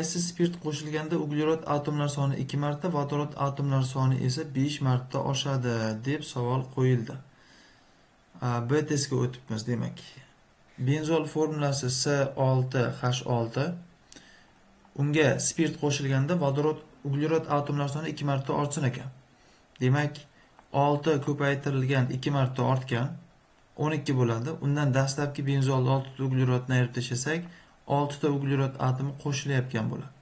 qaysi spirt qo'shilganda uglerod atomlar soni 2 marta, vodorod atomlar soni esa 5 marta oshadi deb savol qo'yildi. B testga o'tibmiz demak. Benzol formulasi C6H6. Unga spirt qo'shilganda vodorod uglerod atomlar soni 2 marta ortsin ekan. Demak, 6 ko'paytirilgan 2 marta ortgan 12 bo'ladi. Undan dastlabki benzol 6 ta uglerodni ayirib tashlasak, 6 ta uglerod atomi qo'shilayotgan bo'ladi.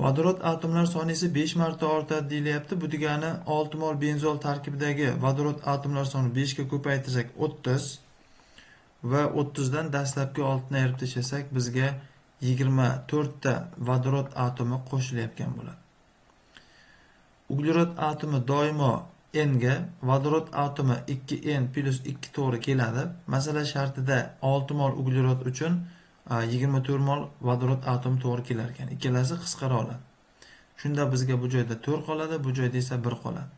Vodorod atomlar soni esa 5 marta ortadi deyilyapti. Bu degani 6 mol benzol tarkibidagi vodorod atomlar soni 5 ga ko'paytirsak 30 va 30 dan dastlabki 6 ni ayirib tashlasak bizga 24 ta vodorod atomi qo'shilayotgan bo'ladi. Uglerod atomi doimo N ga, vodorod atomi 2N plus 2 to'g'ri keladi. Masala shartida 6 mol uglerod uchun 24 mol vodorod atomi to'g'ri kelar ekan. Ikkalasi qisqara oladi. Shunda bizga bu joyda 4 qoladi, bu joyda esa 1 qoladi.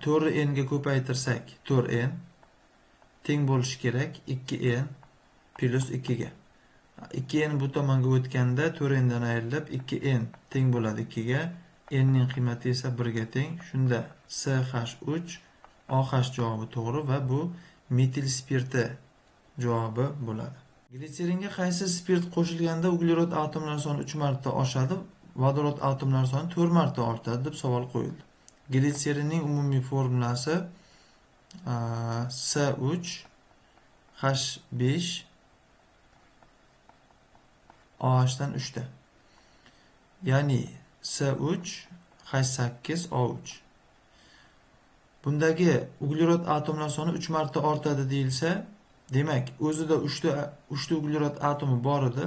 4 N ga ko'paytirsak 4N teng bo'lishi kerak 2N plus 2 ga. 2N bu tomonga o'tganda 4N dan ayrilib 2N teng bo'ladi 2 ga. N ning qiymati esa 1 ga teng. Shunda CH3 OH javobi to'g'ri va bu metil spirti javobi bo'ladi. Glitseringa qaysi spirt qo'shilganda uglerod atomlar soni 3 marta oshadi, vodorod atomlar soni 4 marta ortadi deb savol qo'yildi. Glitserinning umumiy formulasi C3H5 OH dan 3 ta. Ya'ni C3H8O3. Bundagi uglerod atomlar soni 3 marta ortadi deyilsa, demak, o'zida 3 ta uglerod atomi bor edi.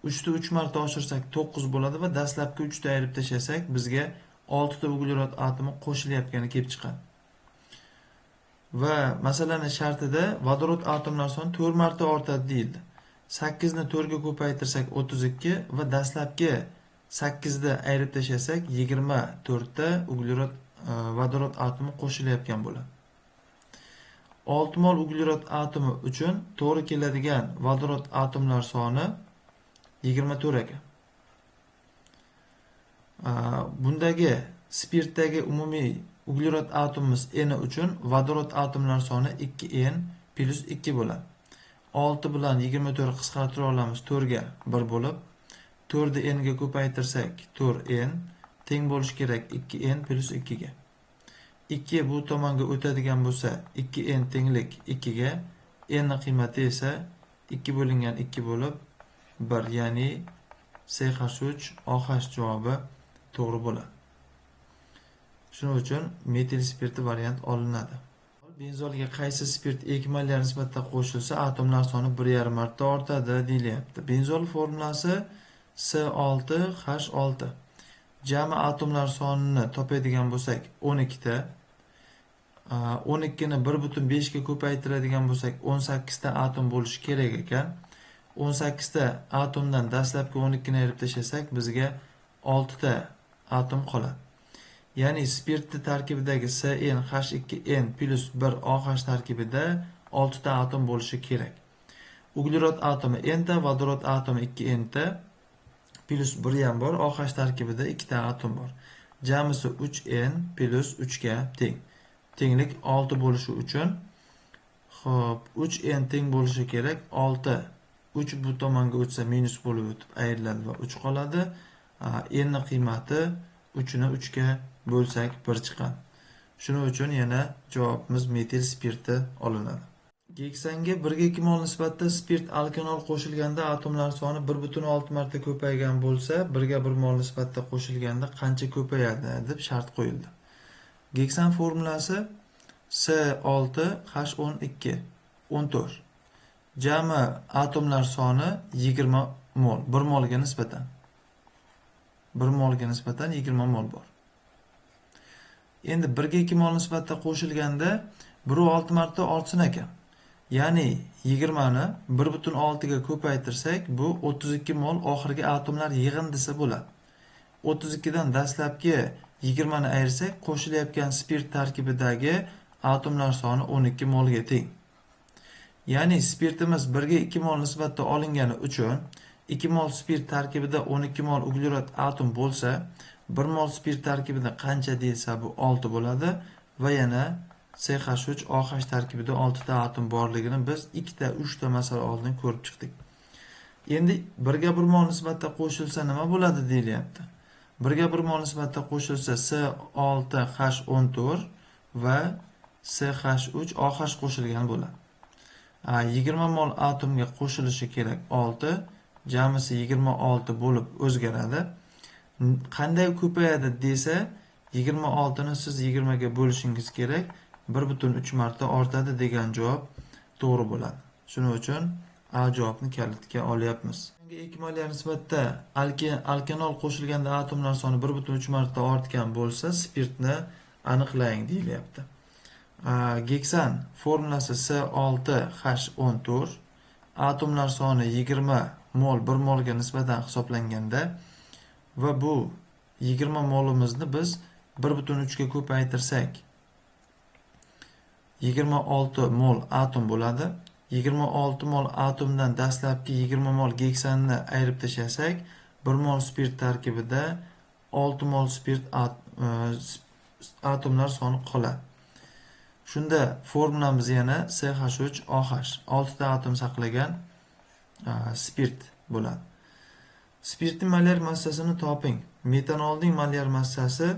3 ta 3 marta oshirsak 9 bo'ladi va dastlabki 3 ta ayirib tashlasak bizga 6 ta uglerod atomi qo'shilayotgani kelib chiqadi. Va masalaning shartida vodorod atomlar soni 4 marta ortadi deyildi. 8 ni 4 ga ko'paytirsak 32 va dastlabki 8 da ayirib tashlasak 24 ta vodorod atomi qo'shilayotgan bo'ladi. 6 mol uglerod atomi uchun to'g'ri keladigan vodorod atomlar soni 24 ekan. Bundagi spirtdagi umumiy uglerod atomimiz N uchun vodorod atomlar soni 2N plus 2 bo'ladi. 6 bilan 24 qisqartira olamiz 4 ga 1 bo'lib, 4 ni N ga ko'paytirsak 4N teng bo'lishi kerak 2N plus 2 ga. 2 bu tomonga o'tadigan bo'lsa 2N tenglik 2 ga, N ning qiymati esa 2 bo'lingan 2 bo'lib 1, ya'ni CH3 OH javobi to'g'ri bo'ladi. Shuning uchun metil spirti variant olinadi. Benzolga qaysi spirt ekmallar nisbatida qo'shilsa atomlar soni 1,5 marta ortadi deyilyapti. Benzol formulasi C6H6. Jami atomlar sonini topadigan bo'lsak 12 ta. 12 ni 1,5 ga ko'paytiradigan bo'lsak 18 ta atom bo'lishi kerak ekan. 18 ta atomdan dastlabki 12 ni ayirib tashlasak bizga 6 ta atom qoladi. Ya'ni spirtni tarkibidagi CnH2n plus 1 OH tarkibida 6 ta atom bo'lishi kerak. Uglerod atomi n ta, vodorod atomi 2n ta plus 1 ham bor. OH tarkibida 2 ta atom bor. Jamisi 3n plus 3 ga teng. Tenglik 6 bo'lishi uchun 3n teng bo'lishi kerak. 6 3 bu tomonga o'tsa minus bo'lib o'tib ayriladi va 3 qoladi. N ning qiymati 3 ni 3 ga bo'lsak 1 chiqadi. Shuning uchun yana javobimiz metil spirti olinadi. Geksanga 1 ga 2 mol nisbatida spirt alkanol qo'shilganda atomlar soni 1,6 marta ko'paygan bo'lsa, 1 ga 1 mol nisbatida qo'shilganda qancha ko'payadi deb shart qo'yildi. Geksan formulasi C6H12 14. Jami atomlar soni 20 mol, 1 molga nisbatan. 1 molga nisbatan 20 mol bor. Endi 1 ga 2 mol nisbatida qo'shilganda 1,6 marta ortsin ekan. Ya'ni 20 ni 1,6 ga ko'paytirsak bu 32 mol oxirgi atomlar yig'indisi bo'ladi. 32 dan dastlabki 20 ni ayirsak qo'shilayotgan spirt tarkibidagi atomlar soni 12 molga teng. Ya'ni spirtimiz 1 ga 2 mol nisbatida olingani uchun 2 mol spirt tarkibida 12 mol uglerod atom bo'lsa, 1 mol spirt tarkibida qancha deyilsa bu 6 bo'ladi va yana CH3OH tarkibida 6 ta atom borligini biz 2 ta 3 ta masala oldin ko'rib chiqdik. Endi 1 ga 1 mol nisbatda qo'shilsa nima bo'ladi deyilyapti. 1 ga 1 mol nisbatda qo'shilsa C6H14 va CH3OH qo'shilgan bo'ladi. 20 mol atomga qo'shilishi kerak 6, jamisi 26 bo'lib o'zgaradi. Qanday ko'payadi desa, 26 ni siz 20 ga bo'lishingiz kerak, 1,3 marta ortadi degan javob to'g'ri bo'ladi. Shuning uchun A javobni kalitga olyapmiz. Ikki molga nisbatda alkanol qo'shilganda atomlar soni 1,3 marta ortgan bo'lsa, spirtni aniqlang deyilyapti. Geksan formulasi C6H14, atomlar soni 20 mol 1 molga nisbatan hisoblanganda va bu 20 molimizni biz 1,3 ga ko'paytirsak 26 mol atom bo'ladi. 26 mol atomdan dastlabki 20 mol geksanni ayirib tashlasak, 1 mol spirt tarkibida 6 mol spirt atomlar soni qoladi. Shunda formulamiz yana CH3OH 6 ta atom saqlagan spirt bo'ladi. Spirtning molyar massasini toping. Metanolning molyar massasi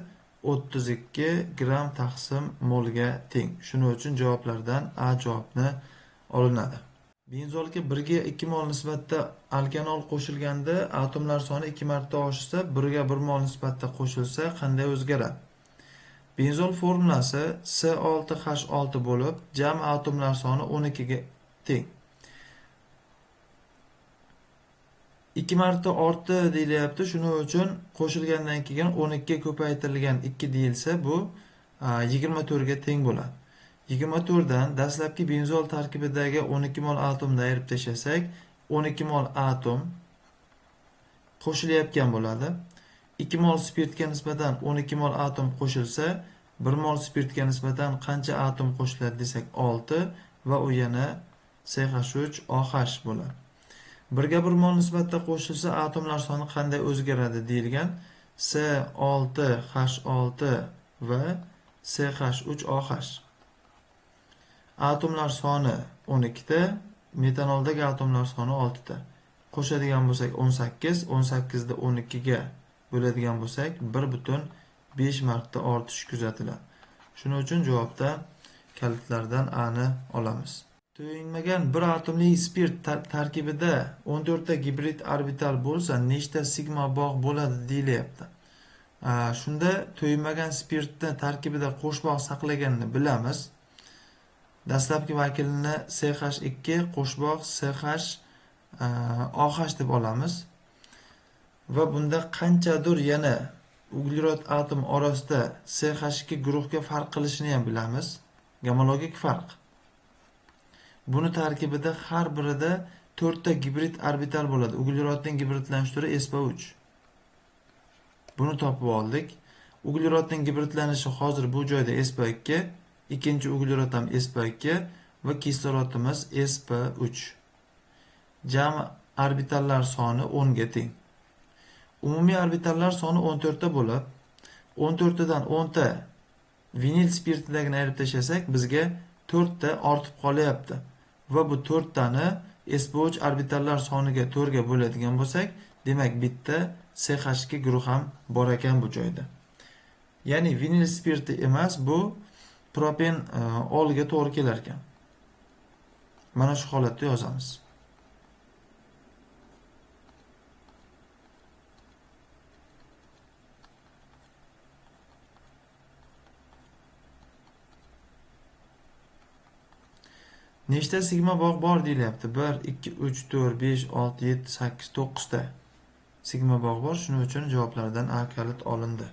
32 gram taqsim molga teng. Shuning uchun javoblardan A javobni olinadi. Benzolga 1 ga 2 mol nisbatda alkanol qo'shilganda atomlar soni 2 marta oshsa, 1 ga 1 mol nisbatda qo'shilsa qanday o'zgaradi? Benzol formulasi C6H6 bo'lib, jami atomlar soni 12 ga teng. 2 marta ortdi deyilyapti. Shuning uchun qo'shilgandan keyin 12 ga ko'paytirilgan 2 deyilsa, bu 24 ga teng bo'ladi. 24 dan dastlabki benzol tarkibidagi 12 mol atomni ayirib tashlasak, 12 mol atom qo'shilayotgan bo'ladi. 2 mol spirtga nisbatan 12 mol atom qo'shilsa, 1 mol spirtga nisbatan qancha atom qo'shiladi desak 6 va u yana CH3OH bo'ladi. 1 ga 1 mol nisbatda qo'shilsa atomlar soni qanday o'zgaradi deyilgan. C6H6 va CH3OH. Atomlar soni 12 ta, metanoldagi atomlar soni 6 ta. Qo'shadigan bo'lsak 18, 18 da 12 ga bo'ladigan bo'lsak 1,5 marta ortish kuzatiladi. Shuning uchun javobda kalitlardan A ni olamiz. To'yinmagan bir atomli spirt tarkibida 14 ta gibrid orbital bo'lsa, nechta sigma bog' bo'ladi deyilyapti. Shunda to'yinmagan spirtni tarkibida qo'sh bog' saqlaganini bilamiz. Dastlabki vakilini CH2 qo'sh bog' CH OH deb olamiz. Va bunda qanchadir yana uglerod atom orasida CH2 guruhga farq qilishini ham bilamiz. Gamologik farq. Buni tarkibida har birida 4 ta gibrid orbital bo'ladi. Uglerodning gibridlanish turi sp3. Buni topib oldik. Uglerodning gibridlanishi hozir bu joyda sp2, ikkinchi uglerod ham sp2 va kislorodimiz sp3. Jami orbitallar soni 10 ga teng. Umumiy orbitallar soni 14 ta bo'lib, 14 tadan 10 ta vinil spirtidagini ayirib tashlasak, bizga 4 ta ortib qolyapti. Va bu 4 tani sp3 orbitallar soniga 4 ga bo'ladigan bo'lsak, demak bitta CH2 guruh ham bor ekan bu joyda. Ya'ni vinil spirti emas, bu propen olga to'g'ri kelar ekan. Mana shu holatda yozamiz. Nechta sigma bog' bor deyilyapti? 1, 2, 3, 4, 5, 6, 7, 8, 9 ta sigma bog' bor. Shuning uchun javoblardan A kalit olindi.